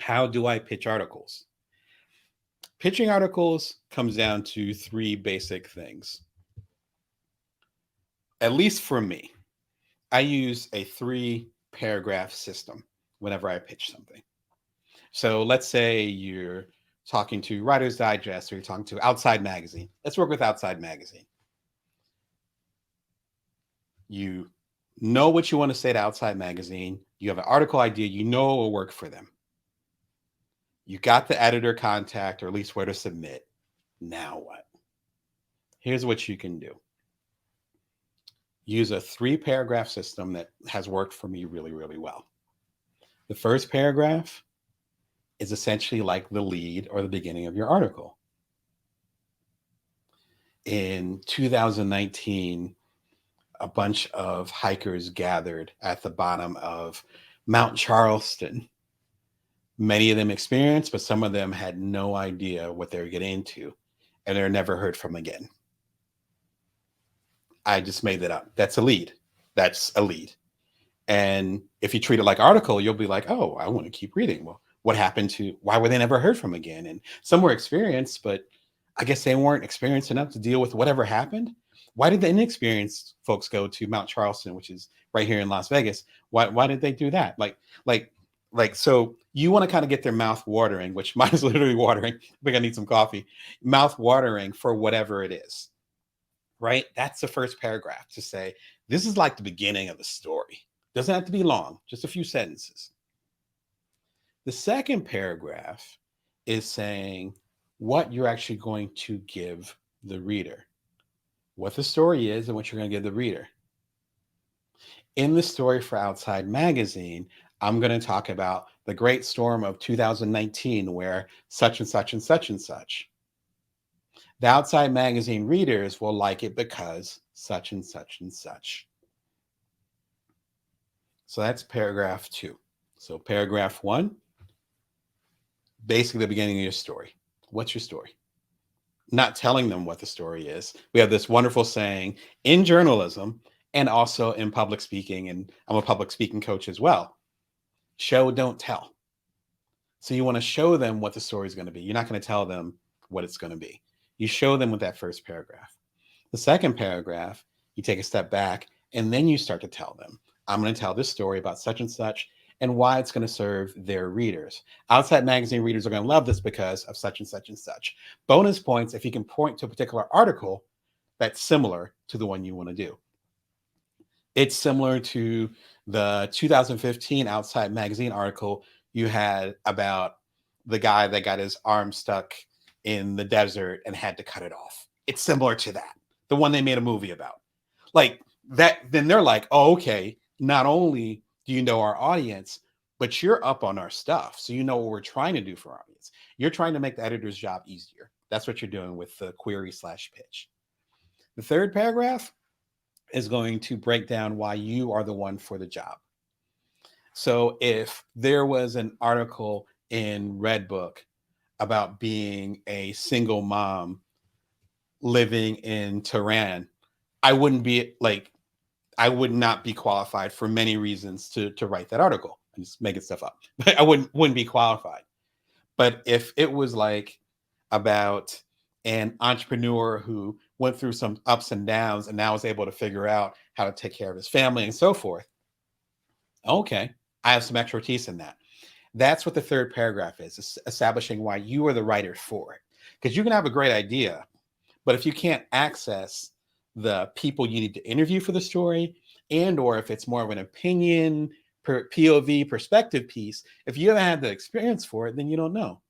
How do I pitch articles? Pitching articles comes down to three basic things. At least for me, I use a 3-paragraph system whenever I pitch something. So let's say you're talking to Writer's Digest or you're talking to Outside Magazine. Let's work with Outside Magazine. You know what you want to say to Outside Magazine. You have an article idea. You know it will work for them. You got the editor contact, or at least where to submit. Now what? Here's what you can do. Use a 3-paragraph system that has worked for me really, really well. The first paragraph is essentially like the lead or the beginning of your article. In 2019, a bunch of hikers gathered at the bottom of Mount Charleston. Many of them experienced, but some of them had no idea what they were getting into, and they're never heard from again. I just made that up. That's a lead. That's a lead. And if you treat it like article, you'll be like, oh, I want to keep reading. Well, what happened to, why were they never heard from again? And some were experienced, but I guess they weren't experienced enough to deal with whatever happened. Why did the inexperienced folks go to Mount Charleston, which is right here in Las Vegas? Why did they do that? So you want to kind of get their mouth watering, which mine is literally watering. I think I need some coffee. Mouth watering for whatever it is, right? That's the first paragraph, to say, this is like the beginning of the story. Doesn't have to be long, just a few sentences. The second paragraph is saying what you're actually going to give the reader, what the story is and what you're going to give the reader. In the story for Outside Magazine, I'm going to talk about the great storm of 2019 where such and such and such and such. The Outside Magazine readers will like it because such and such and such. So that's paragraph 2. So paragraph 1, basically the beginning of your story. What's your story? Not telling them what the story is. We have this wonderful saying in journalism and also in public speaking, and I'm a public speaking coach as well. Show, don't tell. So you want to show them what the story is going to be. You're not going to tell them what it's going to be. You show them with that first paragraph. The second paragraph, you take a step back and then you start to tell them, I'm going to tell this story about such and such and why it's going to serve their readers. Outside Magazine readers are going to love this because of such and such and such. Bonus points if you can point to a particular article that's similar to the one you want to do. It's similar to the 2015 Outside Magazine article you had about the guy that got his arm stuck in the desert and had to cut it off. It's similar to that, the one they made a movie about. Like that, then they're like, oh, okay, not only do you know our audience, but you're up on our stuff. So you know what we're trying to do for our audience. You're trying to make the editor's job easier. That's what you're doing with the query/pitch. The third paragraph is going to break down why you are the one for the job. So if there was an article in Redbook about being a single mom living in Tehran, I would not be qualified for many reasons to write that article. I'm just making stuff up. But I wouldn't be qualified. But if it was like about an entrepreneur who went through some ups and downs and now is able to figure out how to take care of his family and so forth, okay, I have some expertise in that. That's what the third paragraph is establishing why you are the writer for it. Because you can have a great idea, but if you can't access the people you need to interview for the story, and or if it's more of an opinion, POV perspective piece, if you haven't had the experience for it, then you don't know.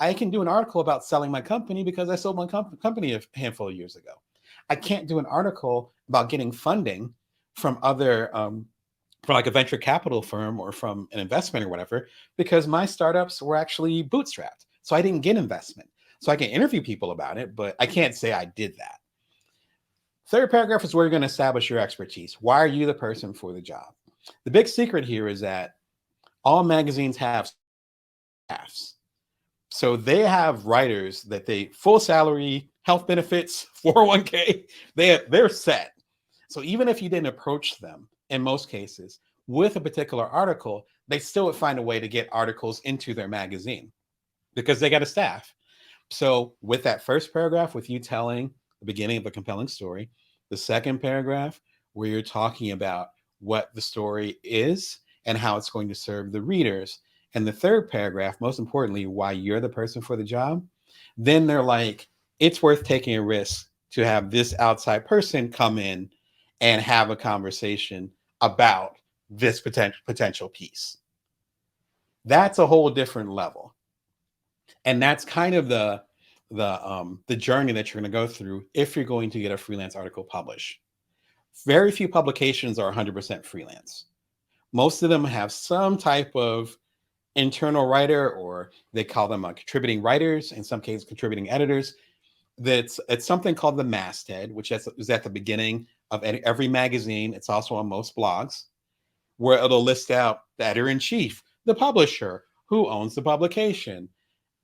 I can do an article about selling my company because I sold my company a handful of years ago. I can't do an article about getting funding from other, from like a venture capital firm or from an investment or whatever, because my startups were actually bootstrapped. So I didn't get investment. So I can interview people about it, but I can't say I did that. Third paragraph is where you're going to establish your expertise. Why are you the person for the job? The big secret here is that all magazines have staffs. So they have writers that they full salary, health benefits, 401k, they're set. So even if you didn't approach them in most cases with a particular article, they still would find a way to get articles into their magazine because they got a staff. So with that first paragraph, with you telling the beginning of a compelling story, the second paragraph where you're talking about what the story is and how it's going to serve the readers, and the third paragraph, most importantly, why you're the person for the job, then they're like, it's worth taking a risk to have this outside person come in and have a conversation about this potential piece. That's a whole different level. And that's kind of the journey that you're going to go through if you're going to get a freelance article published. Very few publications are 100% freelance. Most of them have some type of internal writer, or they call them contributing writers, in some cases contributing editors. It's something called the masthead, which is at the beginning of every magazine. It's also on most blogs, where it'll list out the editor-in-chief, the publisher, who owns the publication.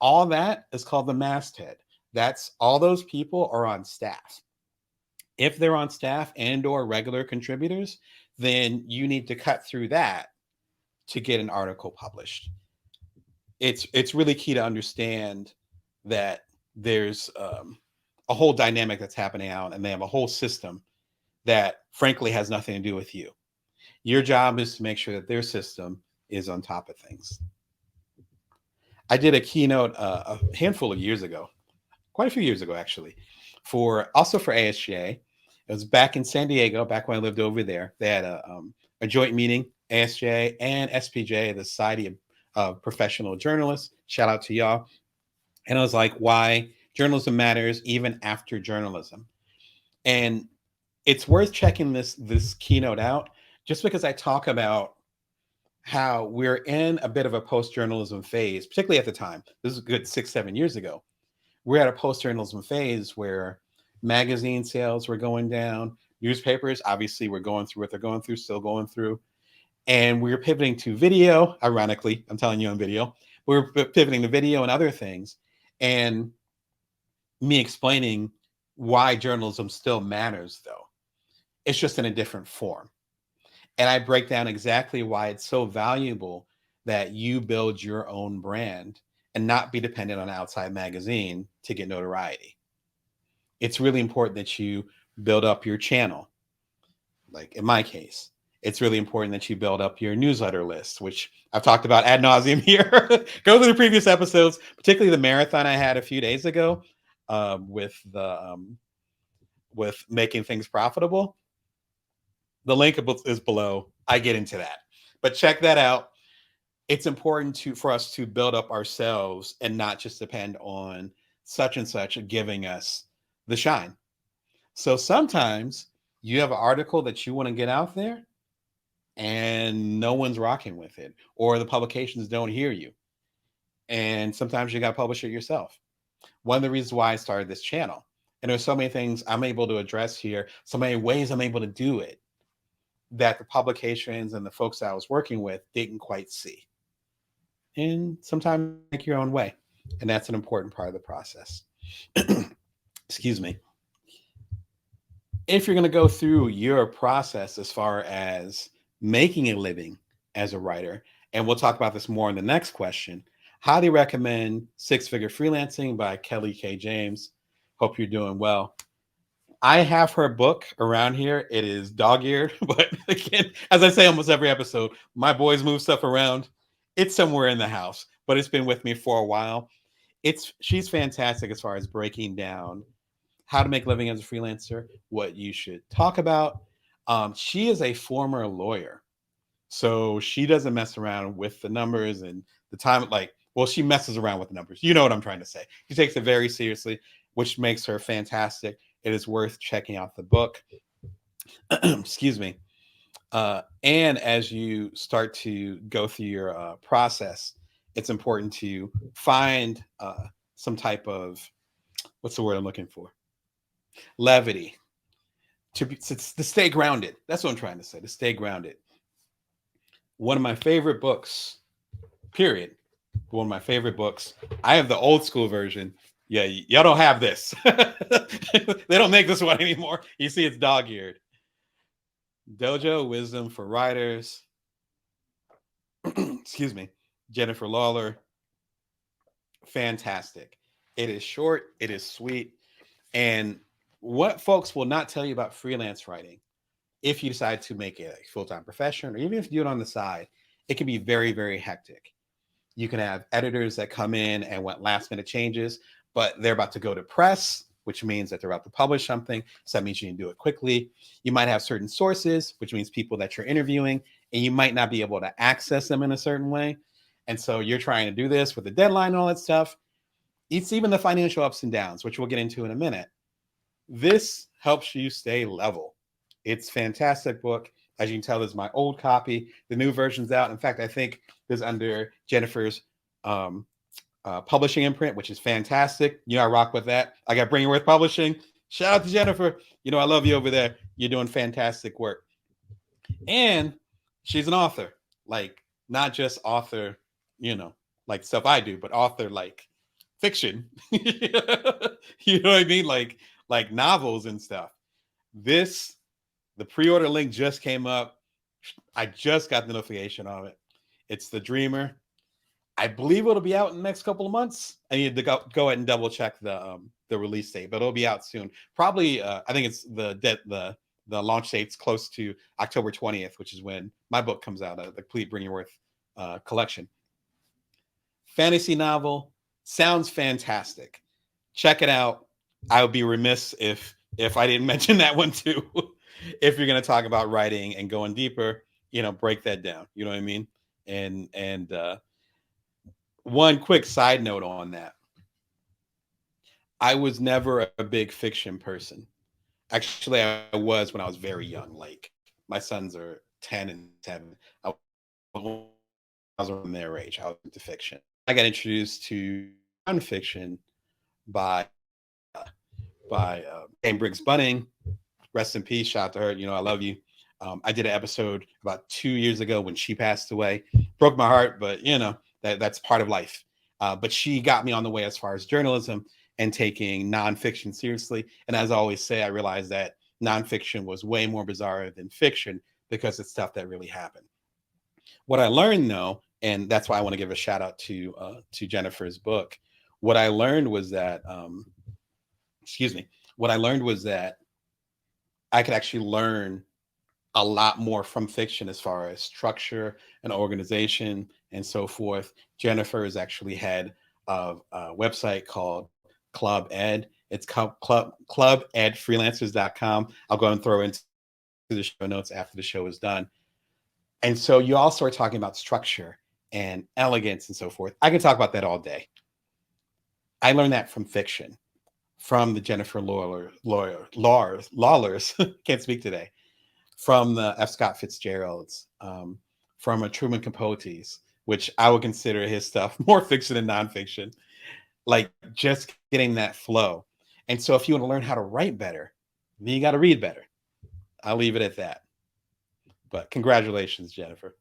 All that is called the masthead. That's all those people are on staff. If they're on staff and or regular contributors, then you need to cut through that to get an article published. It's really key to understand that there's a whole dynamic that's happening out, and they have a whole system that frankly has nothing to do with you. Your job is to make sure that their system is on top of things. I did a keynote a handful of years ago, quite a few years ago, actually, for ASJA. It was back in San Diego, back when I lived over there. They had a joint meeting, ASJA and SPJ, the Society of Professional Journalists. Shout out to y'all. And I was like, why journalism matters even after journalism. And it's worth checking this keynote out, just because I talk about how we're in a bit of a post-journalism phase, particularly at the time. This is a good 6-7 years ago. We're at a post-journalism phase where magazine sales were going down. Newspapers, obviously, were going through what they're going through, still going through. And we're pivoting to video. Ironically, I'm telling you on video. We're pivoting to video and other things. And me explaining why journalism still matters, though. It's just in a different form. And I break down exactly why it's so valuable that you build your own brand and not be dependent on an outside magazine to get notoriety. It's really important that you build up your channel. Like in my case, it's really important that you build up your newsletter list, which I've talked about ad nauseum here. Go through the previous episodes, particularly the marathon I had a few days ago with making things profitable. The link is below. I get into that, but check that out. It's important for us to build up ourselves and not just depend on such and such giving us the shine. So sometimes you have an article that you want to get out there and no one's rocking with it, or the publications don't hear you. And sometimes you got to publish it yourself. One of the reasons why I started this channel, and there's so many things I'm able to address here, so many ways I'm able to do it, that the publications and the folks I was working with didn't quite see. And sometimes make your own way. And that's an important part of the process. Excuse me. If you're going to go through your process as far as making a living as a writer, and we'll talk about this more in the next question, highly recommend Six Figure Freelancing by Kelly K. James. Hope you're doing well. I have her book around here. It is dog-eared, but again, as I say almost every episode, my boys move stuff around. It's somewhere in the house, but it's been with me for a while. She's fantastic as far as breaking down how to make a living as a freelancer, what you should talk about. She is a former lawyer, so she doesn't mess around with the numbers and the time. She messes around with the numbers. You know what I'm trying to say. She takes it very seriously, which makes her fantastic. It is worth checking out the book. Excuse me. And as you start to go through your process, it's important to find some type of, what's the word I'm looking for? Levity. To stay grounded. That's what I'm trying to say, to stay grounded. One of my favorite books, period. One of my favorite books. I have the old school version. Yeah, y'all don't have this. They don't make this one anymore. You see, it's dog-eared. Dojo Wisdom for Writers. Excuse me, Jennifer Lawler, fantastic. It is short, it is sweet. And what folks will not tell you about freelance writing, if you decide to make it a full-time profession, or even if you do it on the side, it can be very, very hectic. You can have editors that come in and want last minute changes, but they're about to go to press, which means that they're about to publish something. So that means you can do it quickly. You might have certain sources, which means people that you're interviewing, and you might not be able to access them in a certain way. And so you're trying to do this with a deadline and all that stuff. It's even the financial ups and downs, which we'll get into in a minute. This helps you stay level. It's a fantastic book. As you can tell, this is my old copy. The new version's out. In fact, I think this is under Jennifer's publishing imprint, which is fantastic. You know, I rock with that. I got Bringworth Publishing. Shout out to Jennifer. You know, I love you over there. You're doing fantastic work. And she's an author, like not just author, you know, like stuff I do, but author like fiction. You know what I mean? Like novels and stuff. This, the pre-order link just came up. I just got the notification of it. It's The Dreamer. I believe it'll be out in the next couple of months. I need to go ahead and double check the release date, but it'll be out soon. Probably, I think it's the launch date's close to October 20th, which is when my book comes out, the complete Bringworth collection. Fantasy novel, sounds fantastic. Check it out. I would be remiss if I didn't mention that one too. If you're going to talk about writing and going deeper, you know, break that down. You know what I mean? And one quick side note on that. I was never a big fiction person. Actually, I was when I was very young. Like my sons are 10 and 7. I was around their age. I was into fiction. I got introduced to nonfiction by Briggs Bunning. Rest in peace. Shout out to her. You know, I love you. I did an episode about 2 years ago when she passed away. Broke my heart, but you know, that's part of life. But she got me on the way as far as journalism and taking nonfiction seriously. And as I always say, I realized that nonfiction was way more bizarre than fiction because it's stuff that really happened. What I learned though, and that's why I want to give a shout out to Jennifer's book. What I learned was that, what I learned was that I could actually learn a lot more from fiction as far as structure and organization and so forth. Jennifer is actually head of a website called Club Ed. It's clubedfreelancers.com. I'll go and throw into the show notes after the show is done. And so you all start talking about structure and elegance and so forth. I can talk about that all day. I learned that from fiction, from the Jennifer Lawlers, can't speak today, from the F. Scott Fitzgeralds, from a Truman Capote's, which I would consider his stuff more fiction than nonfiction, like just getting that flow. And so if you want to learn how to write better, then you got to read better. I'll leave it at that. But congratulations, Jennifer.